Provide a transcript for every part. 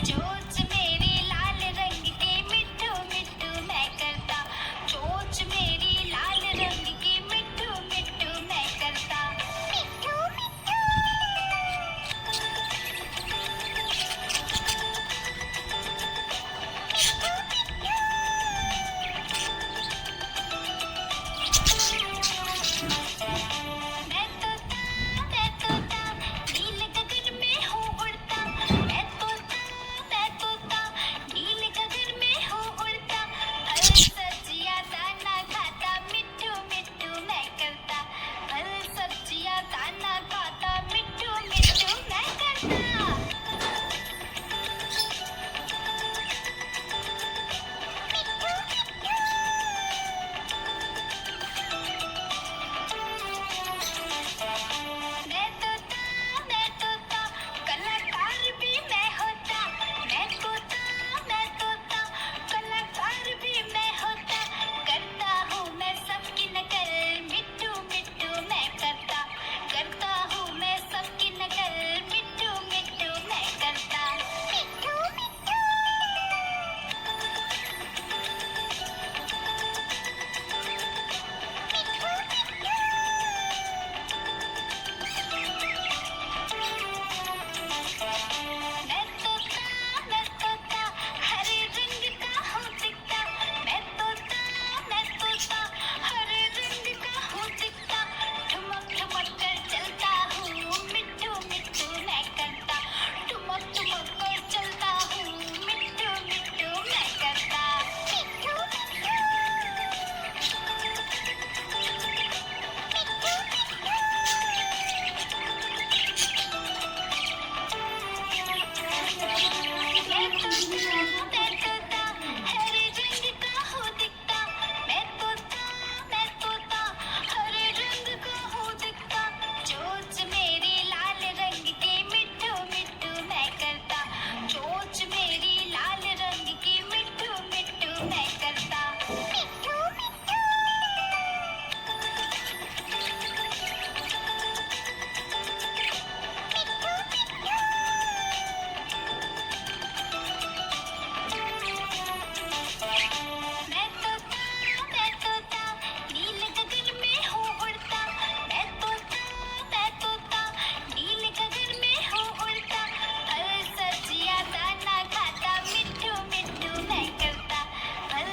चोंच मेरी लाल रंग की मिट्ठू मिट्ठू मैं करता। चोंच मेरी लाल रंग की मिट्ठू मिट्ठू मैं करता। मिट्ठू मिट्ठू। मैं तोता नील गगन में हूँ उड़ता। मैं तोता नील गगन में हूँ उड़ता। फल सब्जियाँ दाना खाता मिट्ठू मिट्ठू मैं करता। फल सब्जियाँ दाना खाता मिट्ठू मिट्ठू मैं करता। मैं तोता कलाकार भी मैं होता। मैं तोता कलाकार भी मैं होता। करता हूँ मैं सबकी नकल मिट्ठू मिट्ठू मैं करता। करता हूँ मैं सबकी नकल मिट्ठू मिट्ठू मैं करता। मिट्ठू मिट्ठू। मैं तोता हरे रंग का हूँ दिखता। मैं तोता हरे रंग का हूँ दिखता। ठुमक ठुमक कर चलता हूँ मिट्ठू मिट्ठू मैं करता। ठुमक ठुमक कर चलता हूँ मिट्ठू मिट्ठू मैं करता। मिट्ठू मिट्ठू। मैं तोता हरे रंग का हूँ दिखता। मैं तोता हरे रंग का हूँ दिखता। चोंच मेरी लाल रंग की मिट्ठू मिट्ठू मैं करता। चोंच मेरी लाल रंग की मिट्ठू मिट्ठू मैं करता। मिट्ठू मिट्ठू। मैं तोता नील गगन में हूँ उड़ता। मैं तोता नील गगन में हूँ उड़ता। फल सब्जियाँ दाना खाता मिट्ठू मिट्ठू मैं करता। फल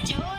जो